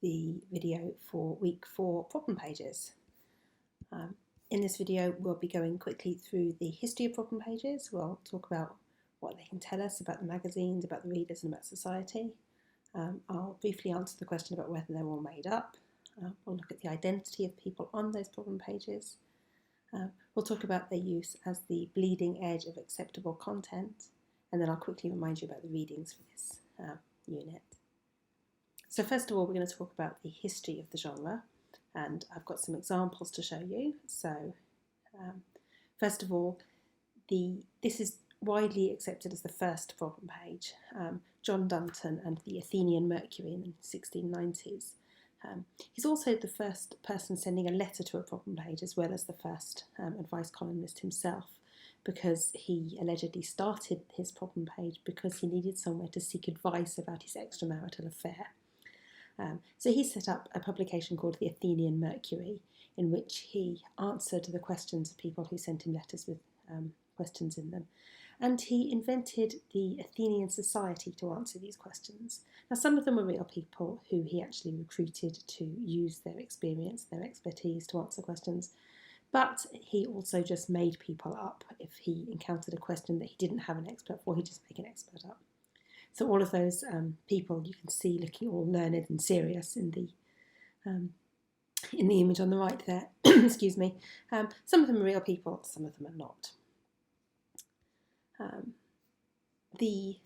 the video for week 4 problem pages. In this video we'll be going quickly through the history of problem pages. We'll talk about what they can tell us about the magazines, about the readers and about society. I'll briefly answer the question about whether they're all made up. We'll look at the identity of people on those problem pages. We'll talk about their use as the bleeding edge of acceptable content, and then I'll quickly remind you about the readings for this unit. So first of all, we're going to talk about the history of the genre, and I've got some examples to show you. So first of all, this is widely accepted as the first problem page. John Dunton and the Athenian Mercury in the 1690s. He's also the first person sending a letter to a problem page, as well as the first advice columnist himself, because he allegedly started his problem page because he needed somewhere to seek advice about his extramarital affair. So he set up a publication called the Athenian Mercury, in which he answered the questions of people who sent him letters with questions in them. And he invented the Athenian Society to answer these questions. Now, some of them were real people who he actually recruited to use their experience, their expertise to answer questions. But he also just made people up. If he encountered a question that he didn't have an expert for, he'd just make an expert up. So all of those people you can see looking all learned and serious in the image on the right there. Excuse me. Some of them are real people, some of them are not. The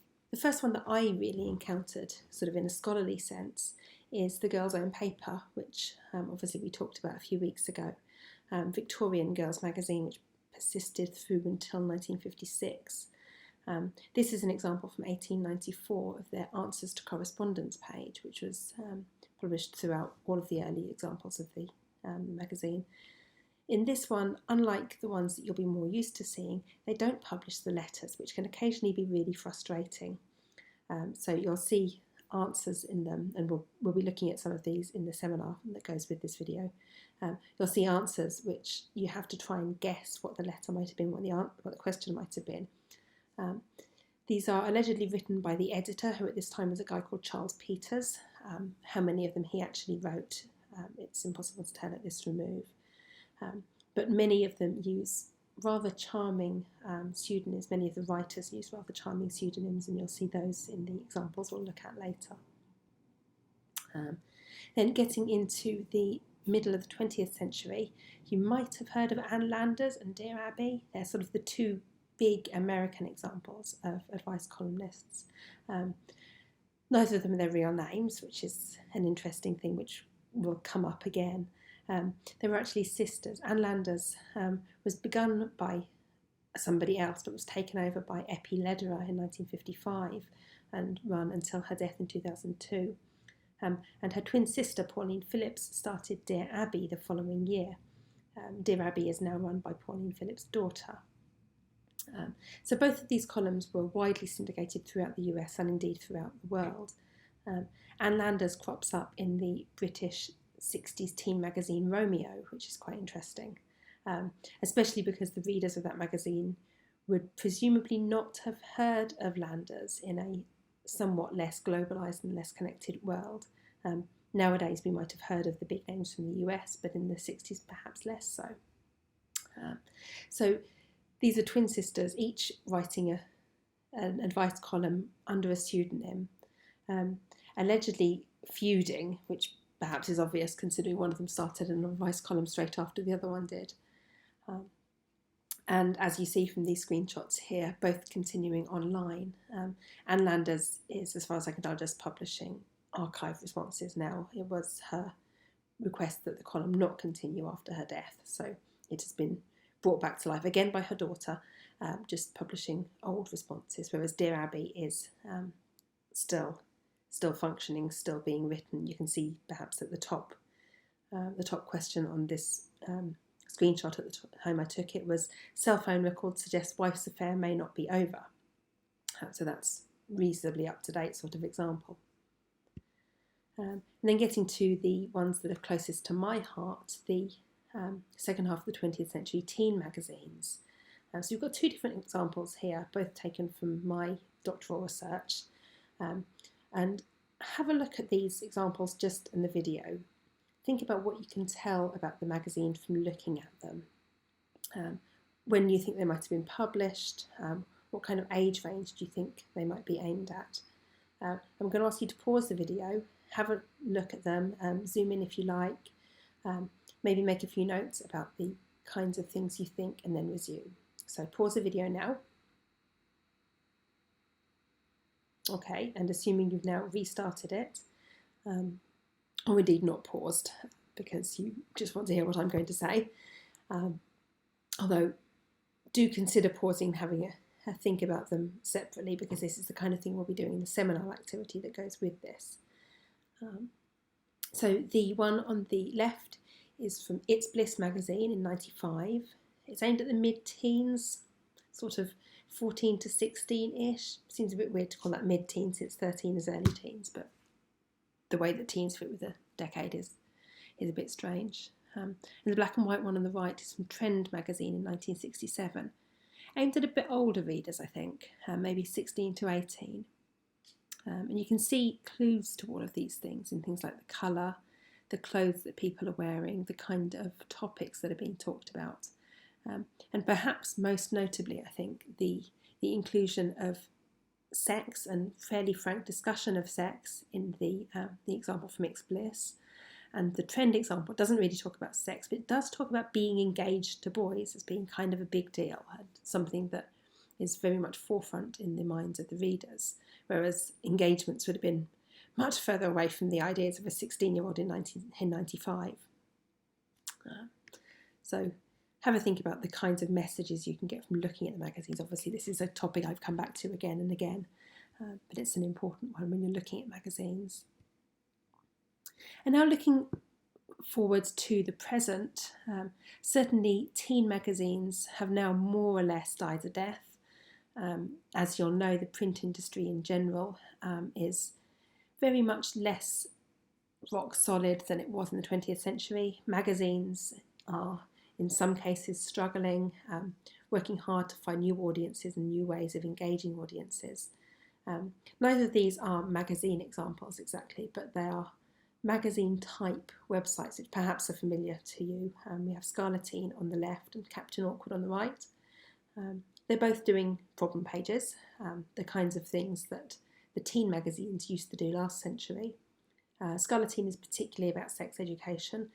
first one that I really encountered, sort of in a scholarly sense, is The Girl's Own Paper, which obviously we talked about a few weeks ago. Victorian girls' magazine, which persisted through until 1956. This is an example from 1894 of their Answers to Correspondence page, which was published throughout all of the early examples of the magazine. In this one, unlike the ones that you'll be more used to seeing, they don't publish the letters, which can occasionally be really frustrating. So you'll see answers in them, and we'll be looking at some of these in the seminar that goes with this video. You'll see answers which you have to try and guess what the letter might have been, what the question might have been. These are allegedly written by the editor, who at this time was a guy called Charles Peters. How many of them he actually wrote, it's impossible to tell at this remove. But many of them use rather charming pseudonyms. Many of the writers use rather charming pseudonyms, and you'll see those in the examples we'll look at later. Then getting into the middle of the 20th century, you might have heard of Anne Landers and Dear Abby. They're sort of the two big American examples of advice columnists. Neither of them are their real names, which is an interesting thing which will come up again. They were actually sisters. Anne Landers was begun by somebody else, but was taken over by Eppie Lederer in 1955 and run until her death in 2002. And her twin sister, Pauline Phillips, started Dear Abby the following year. Dear Abby is now run by Pauline Phillips' daughter. So both of these columns were widely syndicated throughout the US and indeed throughout the world. Anne Landers crops up in the British 60s teen magazine Romeo, which is quite interesting, especially because the readers of that magazine would presumably not have heard of Landers in a somewhat less globalised and less connected world. Nowadays we might have heard of the big names from the US, but in the 60s perhaps less so. So these are twin sisters, each writing an advice column under a pseudonym, allegedly feuding, which perhaps is obvious considering one of them started an advice column straight after the other one did. And as you see from these screenshots here, both continuing online. Anne Landers is, as far as I can tell, just publishing archive responses now. It was her request that the column not continue after her death, so it has been brought back to life again by her daughter, just publishing old responses, whereas Dear Abby is still functioning, still being written. You can see perhaps at the top question on this screenshot at the time I took it was, cell phone record suggests wife's affair may not be over. So that's reasonably up to date sort of example. And then getting to the ones that are closest to my heart, the second half of the 20th century teen magazines. So we've got two different examples here, both taken from my doctoral research. And have a look at these examples just in the video. Think about what you can tell about the magazine from looking at them. When you think they might have been published, what kind of age range do you think they might be aimed at? I'm going to ask you to pause the video, have a look at them, zoom in if you like, maybe make a few notes about the kinds of things you think, and then resume. So pause the video now. Okay, and assuming you've now restarted it, or indeed not paused, because you just want to hear what I'm going to say. Although, do consider pausing and having a think about them separately, because this is the kind of thing we'll be doing in the seminar activity that goes with this. So the one on the left is from It's Bliss magazine in '95. It's aimed at the mid-teens, sort of 14 to 16-ish. Seems a bit weird to call that mid-teens since 13 is early teens, but the way that teens fit with the decade is a bit strange. And the black and white one on the right is from Trend magazine in 1967. Aimed at a bit older readers, I think, maybe 16 to 18. And you can see clues to all of these things in things like the colour, the clothes that people are wearing, the kind of topics that are being talked about. And perhaps most notably, I think, the inclusion of sex and fairly frank discussion of sex in the example from It's Bliss. And the Trend example doesn't really talk about sex, but it does talk about being engaged to boys as being kind of a big deal, and something that is very much forefront in the minds of the readers, whereas engagements would have been much further away from the ideas of a 16-year-old in 1995. So have a think about the kinds of messages you can get from looking at the magazines. Obviously, this is a topic I've come back to again and again, but it's an important one when you're looking at magazines. And now looking forwards to the present, certainly teen magazines have now more or less died a death. As you'll know, the print industry in general is very much less rock solid than it was in the 20th century. Magazines are in some cases struggling, working hard to find new audiences and new ways of engaging audiences. Neither of these are magazine examples exactly, but they are magazine type websites which perhaps are familiar to you. We have Scarletine on the left and Captain Awkward on the right. They're both doing problem pages, the kinds of things that the teen magazines used to do last century. Scarletine is particularly about sex education,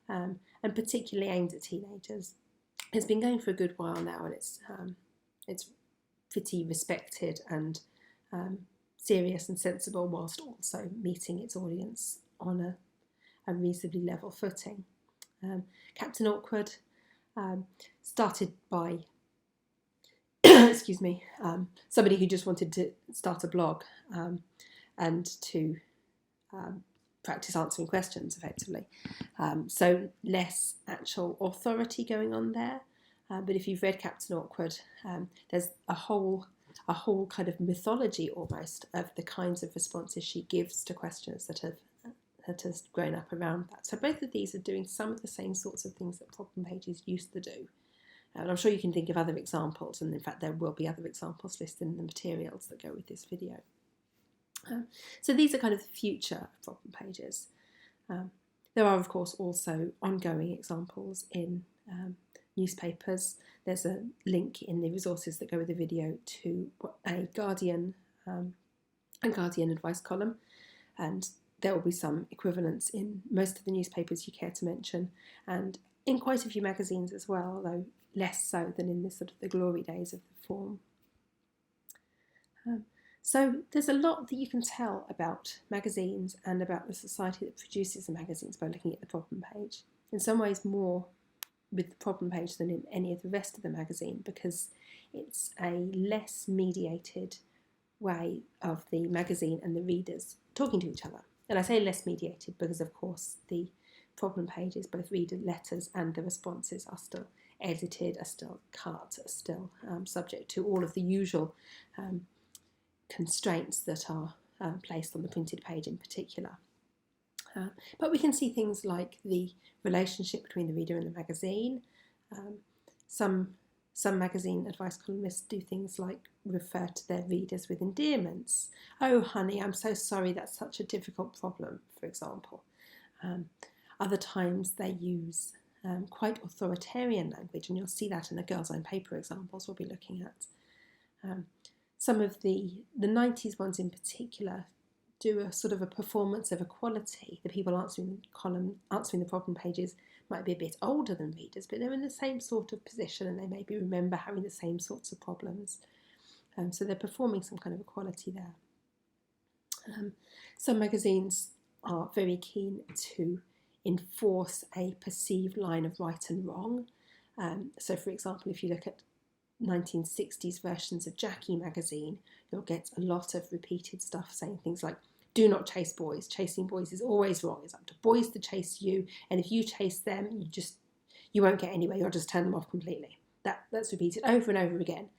and particularly aimed at teenagers. It's been going for a good while now, and it's pretty respected and serious and sensible, whilst also meeting its audience on a reasonably level footing. Captain Awkward started by excuse me, somebody who just wanted to start a blog and to practice answering questions effectively. So less actual authority going on there. But if you've read Captain Awkward, there's a whole kind of mythology almost of the kinds of responses she gives to questions that have grown up around that. So both of these are doing some of the same sorts of things that problem pages used to do. And I'm sure you can think of other examples, and in fact there will be other examples listed in the materials that go with this video. So these are kind of the future of problem pages. There are of course also ongoing examples in newspapers. There's a link in the resources that go with the video to a Guardian advice column, and there will be some equivalents in most of the newspapers you care to mention, and in quite a few magazines as well, although less so than in the sort of the glory days of the form. So there's a lot that you can tell about magazines and about the society that produces the magazines by looking at the problem page. In some ways more with the problem page than in any of the rest of the magazine, because it's a less mediated way of the magazine and the readers talking to each other. And I say less mediated because, of course, the problem pages, both reader letters and the responses, are still edited, are still cut, are still subject to all of the usual constraints that are placed on the printed page in particular. But we can see things like the relationship between the reader and the magazine, some Some magazine advice columnists do things like refer to their readers with endearments. Oh, honey, I'm so sorry, that's such a difficult problem, for example. Other times they use quite authoritarian language, and you'll see that in the Girls' Own Paper examples we'll be looking at. Some of the 90s ones in particular do a sort of a performance of equality. The people answering the problem pages might be a bit older than readers, but they're in the same sort of position and they maybe remember having the same sorts of problems. So they're performing some kind of equality there. Some magazines are very keen to enforce a perceived line of right and wrong. So for example, if you look at 1960s versions of Jackie magazine, you'll get a lot of repeated stuff saying things like, do not chase boys. Chasing boys is always wrong. It's up to boys to chase you, and if you chase them, you won't get anywhere. You'll just turn them off completely. That's repeated over and over again,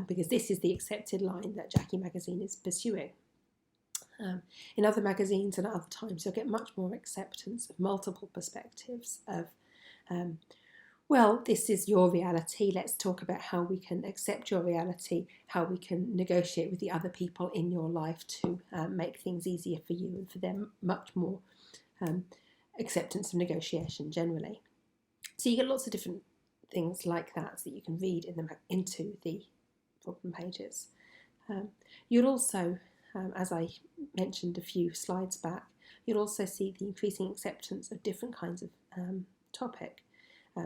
because this is the accepted line that Jackie magazine is pursuing. In other magazines and at other times, you'll get much more acceptance of multiple perspectives of, well, this is your reality. Let's talk about how we can accept your reality, how we can negotiate with the other people in your life to make things easier for you and for them. Much more acceptance of negotiation generally. So you get lots of different things like that you can read into the problem pages. You'll also, as I mentioned a few slides back, you'll also see the increasing acceptance of different kinds of topic.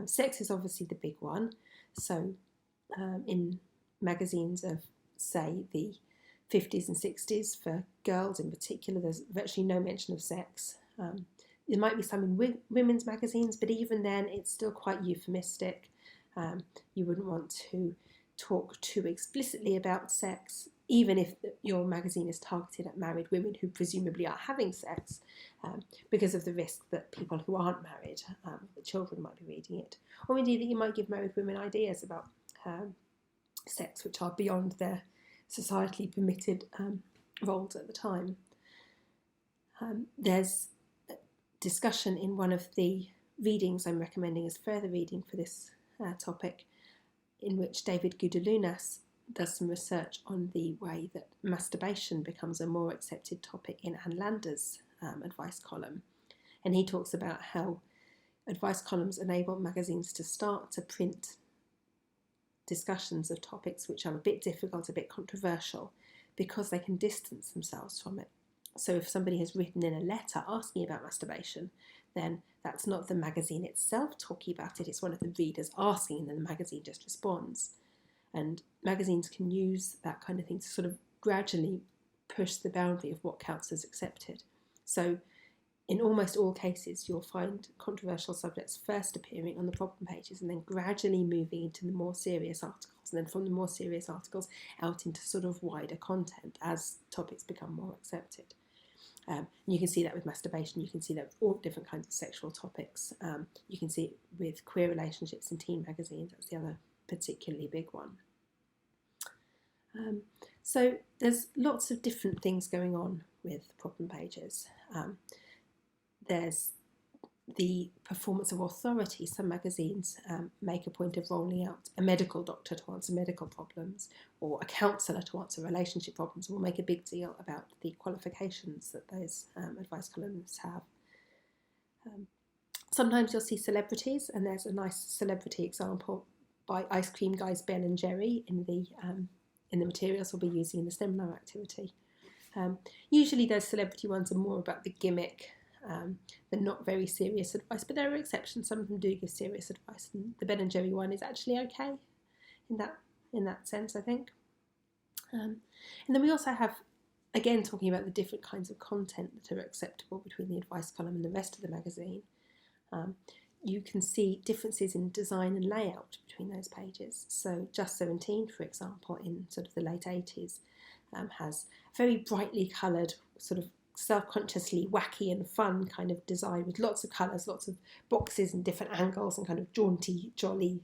Sex is obviously the big one. So in magazines of, say, the 50s and 60s, for girls in particular, there's virtually no mention of sex. There might be some in women's magazines, but even then it's still quite euphemistic. You wouldn't want to talk too explicitly about sex, even if your magazine is targeted at married women who presumably are having sex, because of the risk that people who aren't married, the children might be reading it, or indeed that you might give married women ideas about sex which are beyond their societally permitted roles at the time. There's discussion in one of the readings I'm recommending as further reading for this topic, in which David Gudalunas does some research on the way that masturbation becomes a more accepted topic in Ann Lander's advice column. And he talks about how advice columns enable magazines to start to print discussions of topics which are a bit difficult, a bit controversial, because they can distance themselves from it. So if somebody has written in a letter asking about masturbation, then that's not the magazine itself talking about it, it's one of the readers asking, and then the magazine just responds. And magazines can use that kind of thing to sort of gradually push the boundary of what counts as accepted. So in almost all cases, you'll find controversial subjects first appearing on the problem pages and then gradually moving into the more serious articles, and then from the more serious articles out into sort of wider content as topics become more accepted. You can see that with masturbation, you can see that with all different kinds of sexual topics. You can see it with queer relationships in teen magazines, that's the other particularly big one. So there's lots of different things going on with problem pages. There's the performance of authority. Some magazines make a point of rolling out a medical doctor to answer medical problems, or a counsellor to answer relationship problems, and will make a big deal about the qualifications that those advice columnists have. Sometimes you'll see celebrities, and there's a nice celebrity example by Ice Cream Guys Ben and Jerry in the materials we'll be using in the seminar activity. Usually those celebrity ones are more about the gimmick. They're not very serious advice, but there are exceptions. Some of them do give serious advice, and the Ben and Jerry one is actually okay in that sense, I think. And then we also have, again, talking about the different kinds of content that are acceptable between the advice column and the rest of the magazine. You can see differences in design and layout between those pages. So Just 17, for example, in sort of the late 80s, has very brightly coloured, sort of self-consciously wacky and fun kind of design with lots of colours, lots of boxes and different angles and kind of jaunty, jolly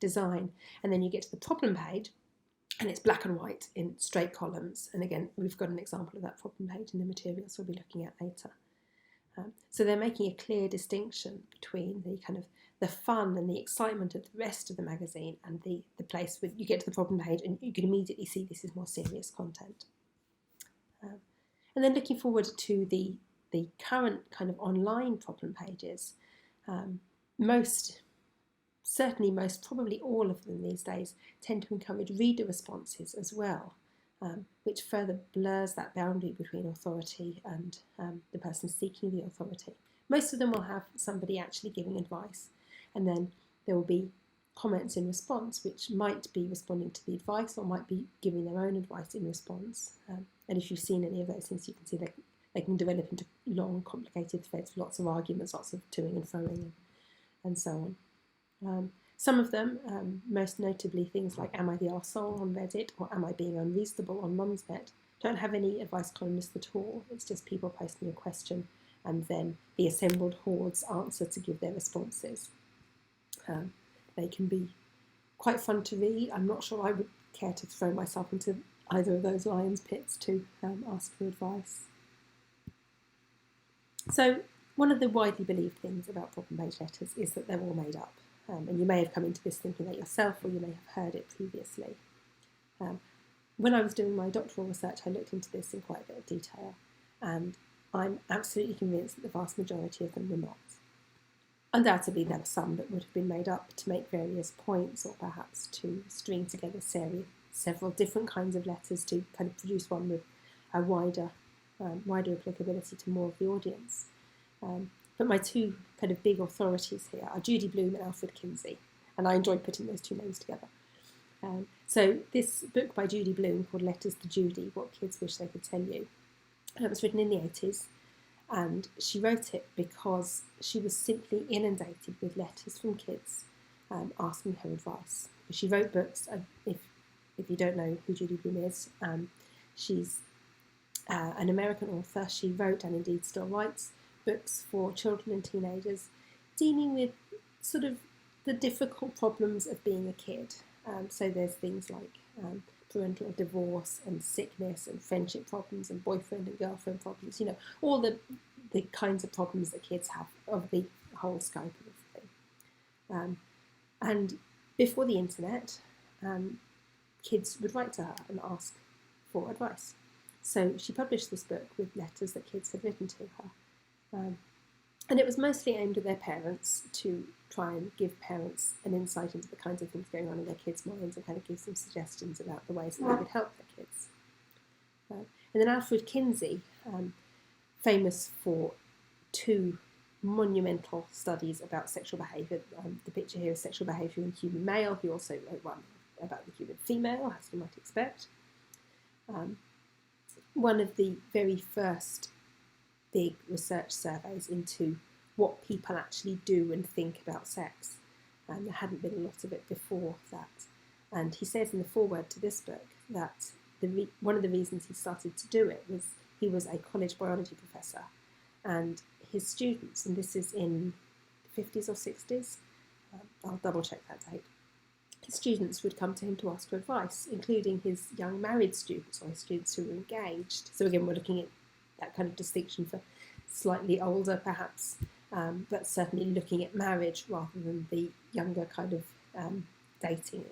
design. And then you get to the problem page and it's black and white in straight columns. And again, we've got an example of that problem page in the materials we'll be looking at later. So they're making a clear distinction between the kind of the fun and the excitement of the rest of the magazine and the place where you get to the problem page and you can immediately see this is more serious content. And then looking forward to the current kind of online problem pages, most, probably all of them these days tend to encourage reader responses as well, which further blurs that boundary between authority and the person seeking the authority. Most of them will have somebody actually giving advice, and then there will be comments in response, which might be responding to the advice or might be giving their own advice in response. And if you've seen any of those things, you can see they can develop into long, complicated threads, lots of arguments, lots of toing and froing, and so on. Some of them, most notably things like Am I the Arsehole on Reddit or Am I being unreasonable on Mumsnet, don't have any advice columnists at all. It's just people posting a question and then the assembled hordes answer to give their responses. They can be quite fun to read. I'm not sure I would care to throw myself into either of those lions' pits to ask for advice. So one of the widely believed things about problem page letters is that they're all made up. And you may have come into this thinking that yourself, or you may have heard it previously. When I was doing my doctoral research, I looked into this in quite a bit of detail, and I'm absolutely convinced that the vast majority of them were not. Undoubtedly, there were some that would have been made up to make various points, or perhaps to string together several different kinds of letters to kind of produce one with a wider applicability to more of the audience. But my two kind of big authorities here are Judy Blume and Alfred Kinsey, and I enjoyed putting those two names together. So this book by Judy Blume called Letters to Judy, What Kids Wish They Could Tell You, it was written in the 80s, and she wrote it because she was simply inundated with letters from kids asking her advice. She wrote books. If you don't know who Judy Blume is, she's an American author. She wrote, and indeed still writes, books for children and teenagers dealing with sort of the difficult problems of being a kid. So there's things like parental divorce and sickness and friendship problems and boyfriend and girlfriend problems, all the kinds of problems that kids have of the whole scope of everything. And before the internet, kids would write to her and ask for advice. So she published this book with letters that kids had written to her. And it was mostly aimed at their parents to try and give parents an insight into the kinds of things going on in their kids' minds and kind of give some suggestions about the ways that they could help their kids. And then Alfred Kinsey, famous for two monumental studies about sexual behaviour. The picture here is sexual behaviour in human male. He also wrote one about the human female, as you might expect. One of the very first big research surveys into what people actually do and think about sex. And there hadn't been a lot of it before that. And he says in the foreword to this book that one of the reasons he started to do it was he was a college biology professor, and his students, and this is in the 50s or 60s, I'll double check that date, his students would come to him to ask for advice, including his young married students or his students who were engaged. So again, we're looking at that kind of distinction for slightly older perhaps, but certainly looking at marriage rather than the younger kind of dating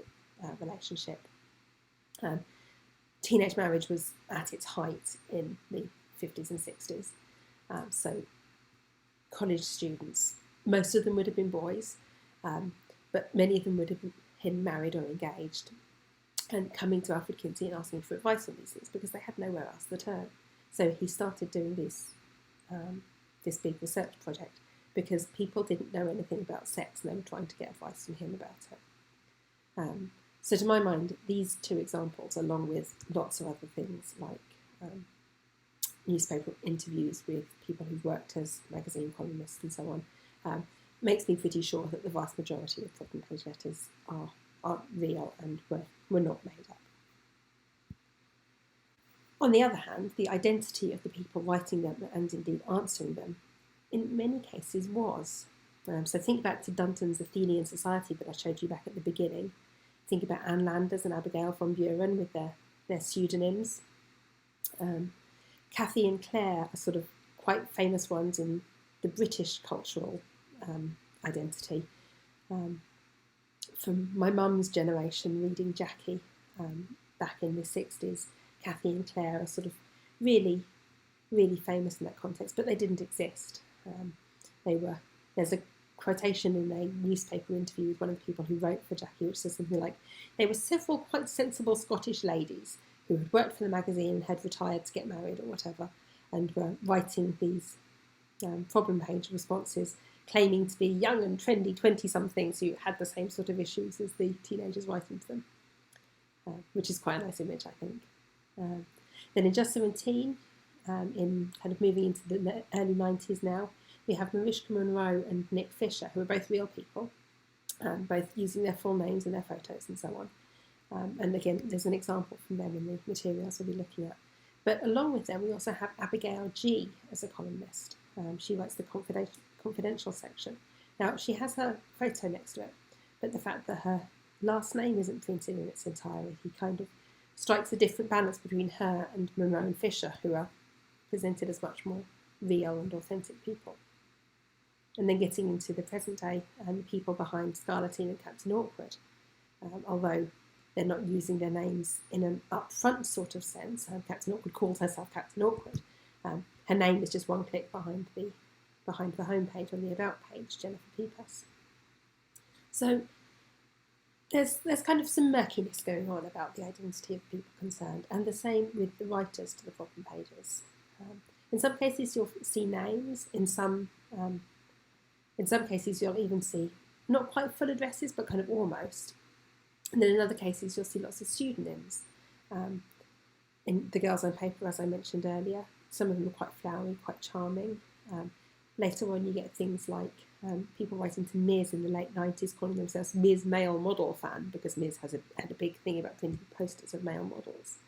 relationship. Teenage marriage was at its height in the 50s and 60s. So college students, most of them would have been boys, but many of them would have been married or engaged, and coming to Alfred Kinsey and asking for advice on these things because they had nowhere else to turn. So he started doing this big research project because people didn't know anything about sex and they were trying to get advice from him about it. So to my mind, these two examples, along with lots of other things like newspaper interviews with people who've worked as magazine columnists and so on, makes me pretty sure that the vast majority of problem page letters are real and were not made up. On the other hand, the identity of the people writing them and indeed answering them in many cases was. So think back to Dunton's Athenian Society that I showed you back at the beginning. Think about Anne Landers and Abigail von Buren with their pseudonyms. Cathy and Claire are sort of quite famous ones in the British cultural identity. from my mum's generation reading Jackie back in the 60s. Kathy and Claire are sort of really, really famous in that context, but they didn't exist. There's a quotation in a newspaper interview with one of the people who wrote for Jackie, which says something like, "They were several quite sensible Scottish ladies who had worked for the magazine and had retired to get married or whatever, and were writing these problem page responses, claiming to be young and trendy 20-somethings who had the same sort of issues as the teenagers writing to them," which is quite a nice image, I think. Then in Just 17, in kind of moving into the early 90s now, we have Mariska Monroe and Nick Fisher, who are both real people, both using their full names and their photos and so on. And again, there's an example from them in the materials we'll be looking at. But along with them, we also have Abigail G as a columnist. She writes the confidential section. Now, she has her photo next to it, but the fact that her last name isn't printed in its entirety kind of strikes a different balance between her and Monroe and Fisher, who are presented as much more real and authentic people. And then getting into the present day and the people behind Scarletine and Captain Awkward, although they're not using their names in an upfront sort of sense. Captain Awkward calls herself Captain Awkward. Her name is just one click behind the homepage on the About page, Jennifer Peepas. So there's kind of some murkiness going on about the identity of people concerned, and the same with the writers to the problem pages. In some cases, you'll see names. In some cases, you'll even see not quite full addresses, but kind of almost. And then in other cases, you'll see lots of pseudonyms. In the Girls on Paper, as I mentioned earlier, some of them are quite flowery, quite charming. Later on, you get things like people writing to Ms in the late 90s calling themselves Ms Male Model Fan, because Ms had a big thing about printing posters of male models.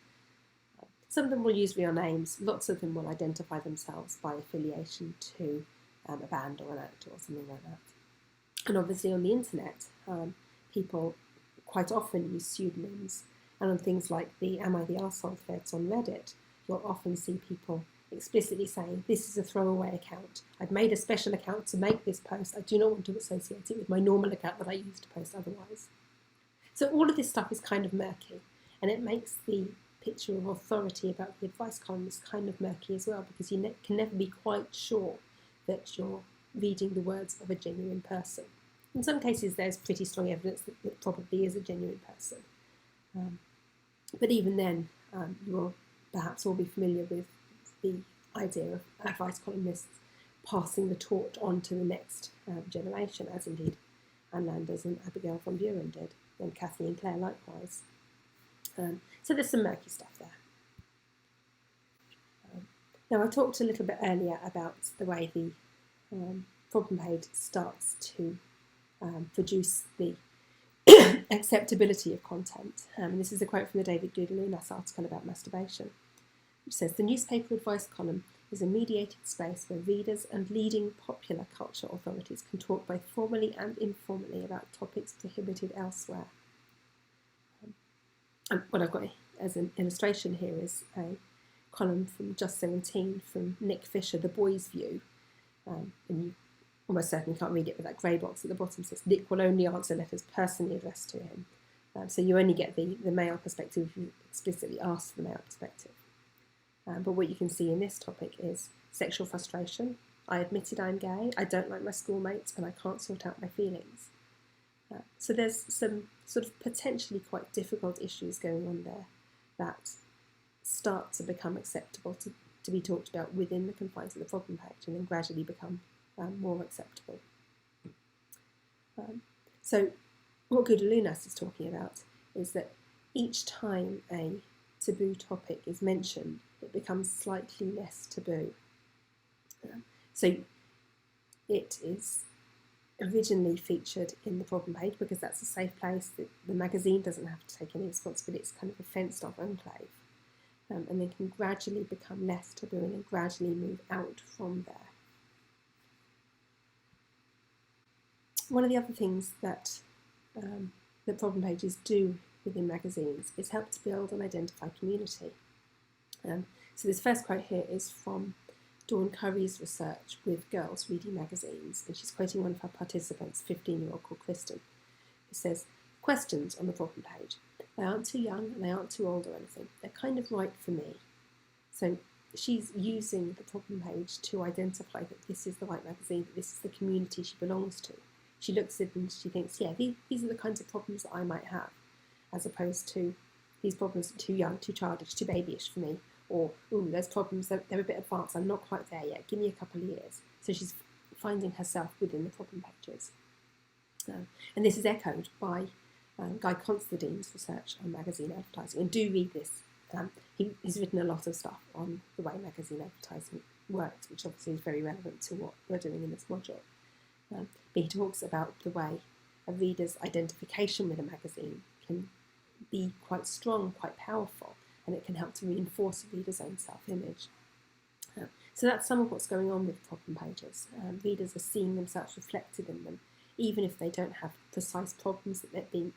Some of them will use real names. Lots of them will identify themselves by affiliation to a band or an actor or something like that. And obviously on the internet, people quite often use pseudonyms. And on things like the Am I the Arsehole threads on Reddit, you'll often see people explicitly saying, "This is a throwaway account. I've made a special account to make this post. I do not want to associate it with my normal account that I use to post otherwise." So all of this stuff is kind of murky, and it makes the picture of authority about the advice columnist kind of murky as well, because you can never be quite sure that you're reading the words of a genuine person. In some cases, there's pretty strong evidence that it probably is a genuine person. But even then, you will perhaps all be familiar with the idea of advice columnists passing the torch on to the next generation, as indeed Ann Landers and Abigail von Buren did, and Kathy and Claire likewise. So there's some murky stuff there. Now, I talked a little bit earlier about the way the problem page starts to produce the acceptability of content. And this is a quote from the David Goodallunas article about masturbation, which says, "The newspaper advice column is a mediated space where readers and leading popular culture authorities can talk both formally and informally about topics prohibited elsewhere." And what I've got as an illustration here is a column from Just 17 from Nick Fisher, The Boy's View. And you almost certainly can't read it, but that grey box at the bottom says, "Nick will only answer letters personally addressed to him." So you only get the male perspective if you explicitly ask for the male perspective. But what you can see in this topic is sexual frustration. "I admitted I'm gay, I don't like my schoolmates, and I can't sort out my feelings." So there's some sort of potentially quite difficult issues going on there that start to become acceptable to be talked about within the confines of the problem page, and then gradually become more acceptable. So what Goodallunas is talking about is that each time a taboo topic is mentioned, it becomes slightly less taboo. So it is originally featured in the problem page because that's a safe place. The magazine doesn't have to take any responsibility. It's kind of a fenced-off enclave. And then can gradually become less taboo and then gradually move out from there. One of the other things that the problem pages do within magazines is help to build and identify community. So this first quote here is from Dawn Curry's research with girls reading magazines, and she's quoting one of her participants, 15-year-old called Kristen, who says, questions on the problem page. They aren't too young and they aren't too old or anything. They're kind of right for me. So she's using the problem page to identify that this is the right magazine, that this is the community she belongs to. She looks at it and she thinks, yeah, these are the kinds of problems that I might have, as opposed to these problems are too young, too childish, too babyish for me, or, ooh, there's problems, they're a bit advanced, I'm not quite there yet, give me a couple of years. So she's finding herself within the problem pages. And this is echoed by Guy Constantine's research on magazine advertising. And do read this. He's written a lot of stuff on the way magazine advertising works, which obviously is very relevant to what we're doing in this module. But he talks about the way a reader's identification with a magazine can be quite strong, quite powerful, and it can help to reinforce a reader's own self-image. So that's some of what's going on with problem pages. Readers are seeing themselves reflected in them, even if they don't have precise problems that they're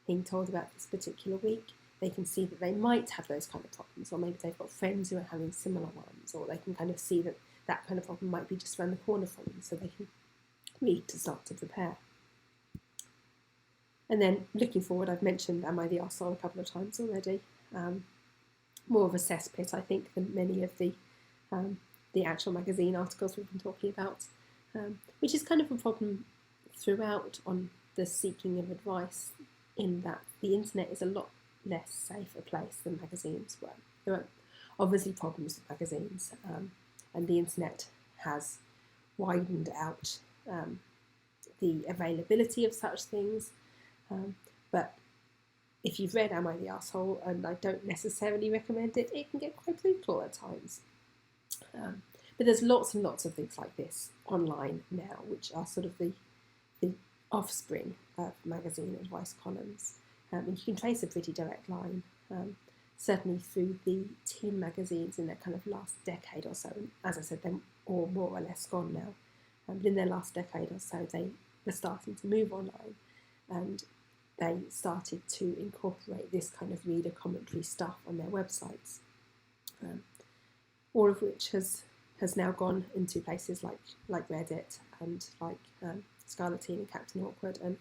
being told about this particular week. They can see that they might have those kind of problems, or maybe they've got friends who are having similar ones, or they can kind of see that that kind of problem might be just around the corner from them, so they can read to start to prepare. And then looking forward, I've mentioned Am I the Arsehole a couple of times already. More of a cesspit, I think, than many of the actual magazine articles we've been talking about, which is kind of a problem throughout on the seeking of advice, in that the internet is a lot less safe a place than magazines were. There are obviously problems with magazines, and the internet has widened out the availability of such things, but if you've read Am I the Arsehole, and I don't necessarily recommend it, it can get quite brutal at times. But there's lots and lots of things like this online now, which are sort of the offspring of magazine advice columns. And you can trace a pretty direct line, certainly through the teen magazines in their kind of last decade or so. And as I said, they're all more or less gone now. But in their last decade or so, they were starting to move online, and they started to incorporate this kind of reader commentary stuff on their websites, all of which has now gone into places like Reddit and like Scarlet Teen and Captain Awkward, and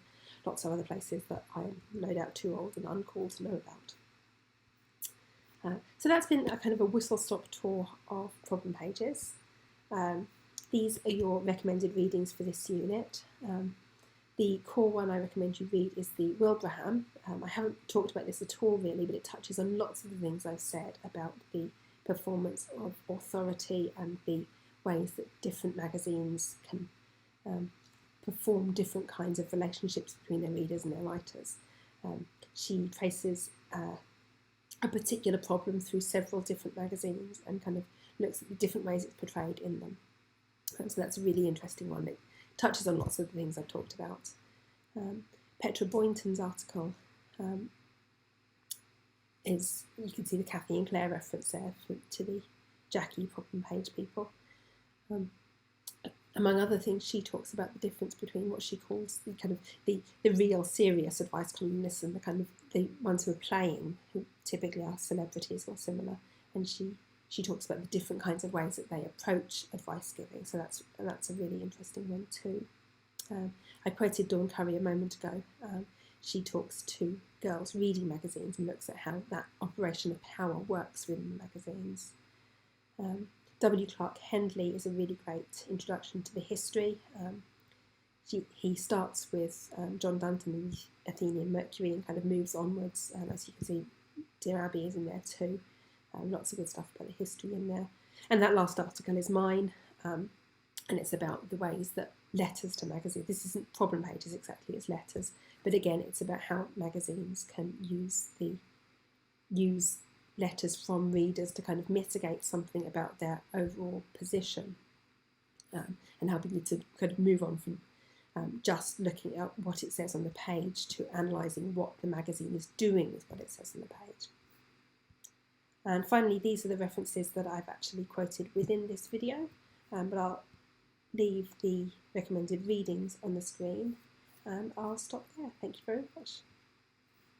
lots of other places that I am no doubt too old and uncalled to know about. So that's been a kind of a whistle-stop tour of problem pages. These are your recommended readings for this unit. The core one I recommend you read is the Wilbraham. I haven't talked about this at all really, but it touches on lots of the things I've said about the performance of authority and the ways that different magazines can perform different kinds of relationships between their readers and their writers. She traces a particular problem through several different magazines and kind of looks at the different ways it's portrayed in them. So that's a really interesting one. It touches on lots of the things I've talked about. Petra Boynton's article is, you can see the Kathy and Claire reference there to the Jackie problem page people. Among other things, she talks about the difference between what she calls the kind of the real serious advice columnists and the kind of the ones who are playing, who typically are celebrities or similar, and she talks about the different kinds of ways that they approach advice giving. So that's a really interesting one too. I quoted Dawn Curry a moment ago. She talks to girls reading magazines and looks at how that operation of power works within the magazines. W. Clark Hendley is a really great introduction to the history. He starts with John Dunton and the Athenian Mercury and kind of moves onwards. As you can see, Dear Abby is in there too. Lots of good stuff about the history in there. And that last article is mine, and it's about the ways that letters to magazines, this isn't problem pages exactly, it's letters, but again it's about how magazines can use letters from readers to kind of mitigate something about their overall position, and helping you to kind of move on from just looking at what it says on the page to analysing what the magazine is doing with what it says on the page. And finally, these are the references that I've actually quoted within this video, but I'll leave the recommended readings on the screen, and I'll stop there. Thank you very much.